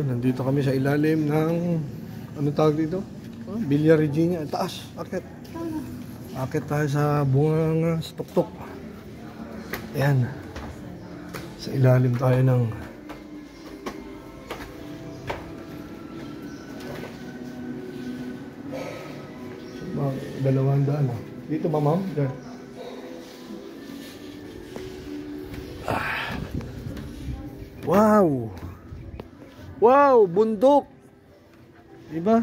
Nandito kami sa ilalim ng ano tawag dito? Villa Regina, taas, akit. Akit tayo sa bungang sa tuktok. Ayan. Sa ilalim tayo ng $200. Dito ba, ma'am? There. Wow! Wow! Bundok! Diba?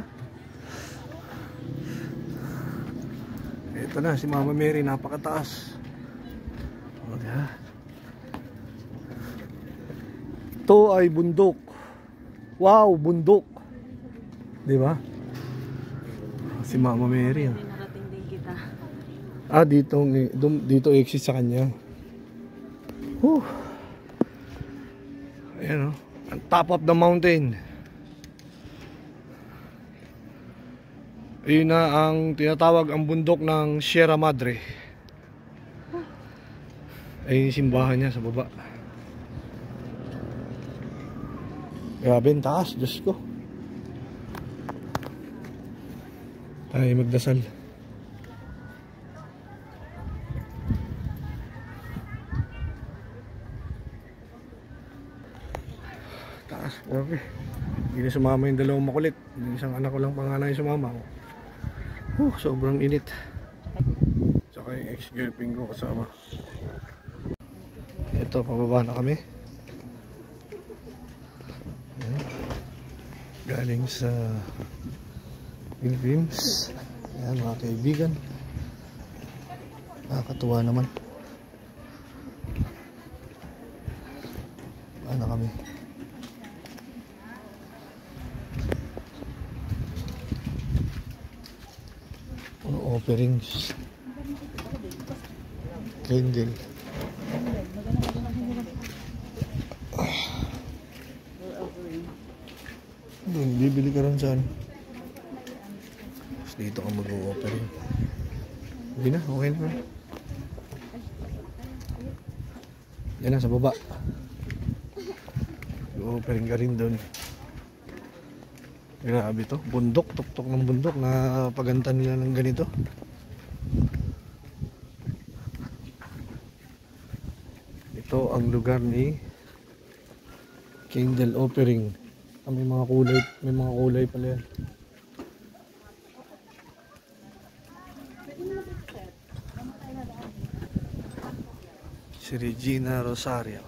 Ito na, si Mama Mary, napakataas. Okay. Ito ay bundok. Wow! Bundok! Diba? Si Mama Mary. Narating din kita. Dito exit sa kanya. Ayan o. On top of the mountain. Ayun na ang tinatawag ang bundok ng Sierra Madre. Ayun yung simbahan niya sa baba. Grabe ang taas, Diyos ko. Tayo magdasal. Taas, okay. Hindi na sumama yung dalawang makulit. Yung isang anak ko lang panganay sumama ko. Sobrang init. Tsaka yung ex-girlfriend ko kasama. Ito, pababa na kami. Ayan. Galing sa Philippines. Ayan, mga kaibigan. Nakakatuwa naman. Ano kami? Offerings. Candle. Bibili ka rin saan? Dito ka mag-o-offering. Hindi na, okay na. Yan na, sa baba. Mag-o-offering ka rin doon. Grabe to, bundok, tuktok ng bundok na paganta nila ng ganito. Ito ang lugar ni candle offering. May mga kulay pala yan. Si Regina Rosario.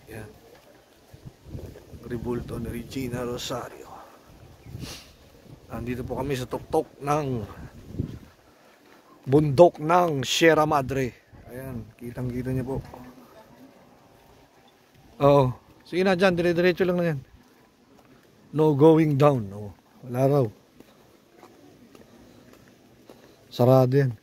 Yan. Ribulto ni Regina Rosario. Nandito po kami sa tuktok ng bundok ng Sierra Madre. Ayan, kitang-kita niyo po. Oo. Sige na dyan, dire-diretso lang na yan. No going down. Oo. Wala raw. Sarado yan.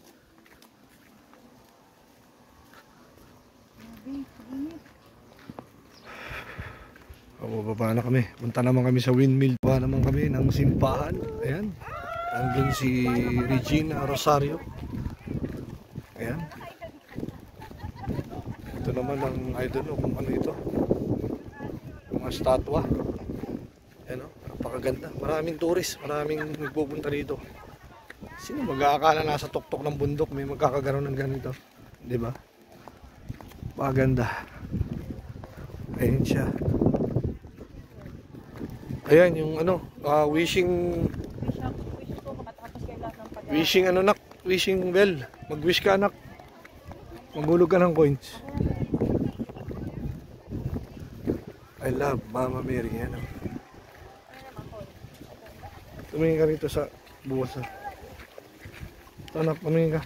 Baba na kami. Punta naman kami sa windmill. Baba naman kami ng simbahan. Ayan. Andun si Regina Rosario. Ayan. Ito naman ang, I don't know kung ano ito. Mga statwa. Ayan o. Napakaganda. Maraming tourist. Maraming nagpupunta dito. Sino mag-aakala nasa tuktok ng bundok may magkakagaroon ng ganito? Diba? Napakaganda. Ayan siya. Ayan yung ano, wishing ano nak, wishing bell. Mag-wish ka anak. Maghulog ka ng coins. I love Mama Mary. Ano? Tumingin ka rito sa buwas. Anak, tumingin ka.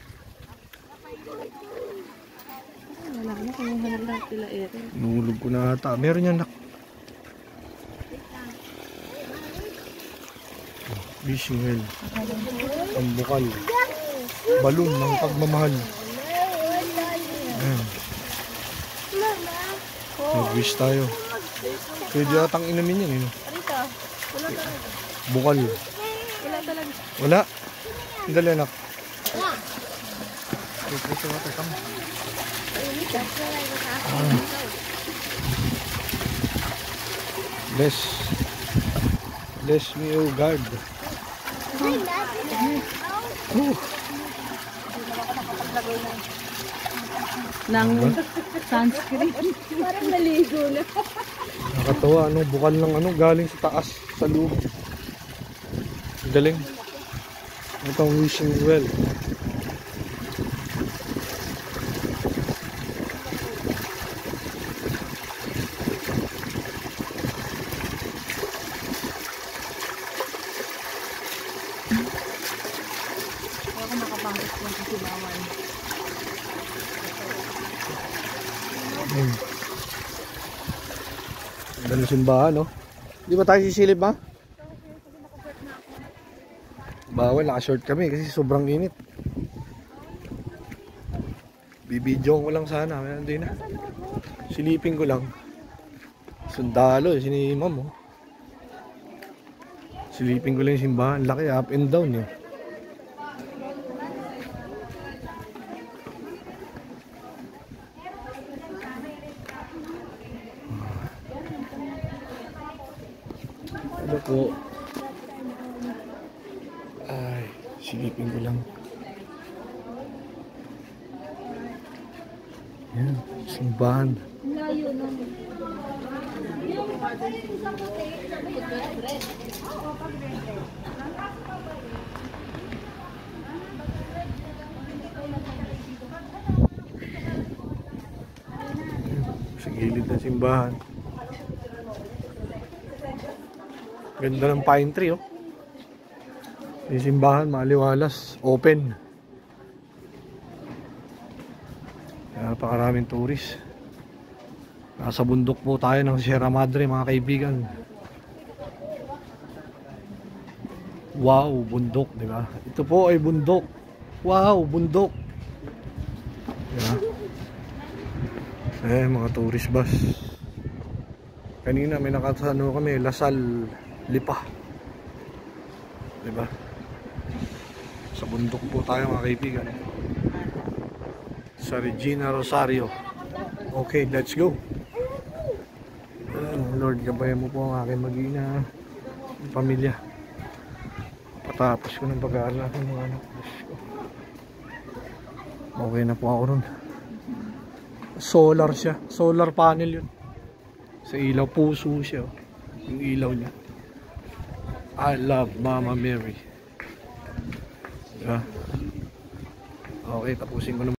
Wala na kung hanap lahat sila ere. Nulog ko na ata. Meron yan nak. Wishing well. Ang bukal. Balon ng pagmamahal. Ayan. Mag-wish tayo. Pwede atang inamin yan. Bukal. Wala talaga. Wala. Dali anak. Bless. Bless me, O God. Ng sunscreen. Parang naligo na. Nakatawa, ano, bukal ng ano, galing sa taas, sa loob. Galing. Itong wishing well. Ako makapangit ko sa sibawan. Ganda ng simbahan, no? Di ba tayo sisilip, ha? Bawal, naka-short kami kasi sobrang init. Bibidyoan ko lang sana, kaya hindi na. Silipin ko lang. Sundalo, si Ma'am, oh. Silipin ko lang yung simbahan. Laki, up and down, eh. Ano po? Ay, silipin ko lang. Yan, simbahan. Layo na. Sa gilid ng simbahan. Ganda ng pine tree, oh. Yung simbahan, maliwalas, open. Napakaraming tourist. Nasa bundok po tayo ng Sierra Madre, mga kaibigan. Wow, bundok, di ba? Ito po ay bundok. Wow, bundok. Diba? Mga tourist bus. Kanina may nakasano kami, Lasal Lipa. Diba? Sa bundok po tayo, mga kaibigan. Sa Regina Rosario. Okay, let's go. Lord, gabayan mo po ang aking mag-ina, ang pamilya. Patapos ko ng pag-aaral natin mga anak. Okay na po ako ron. Solar siya. Solar panel yun. Sa ilaw, puso siya. Yung ilaw niya. I love Mama Mary. Diba? Okay, tapusin ko na.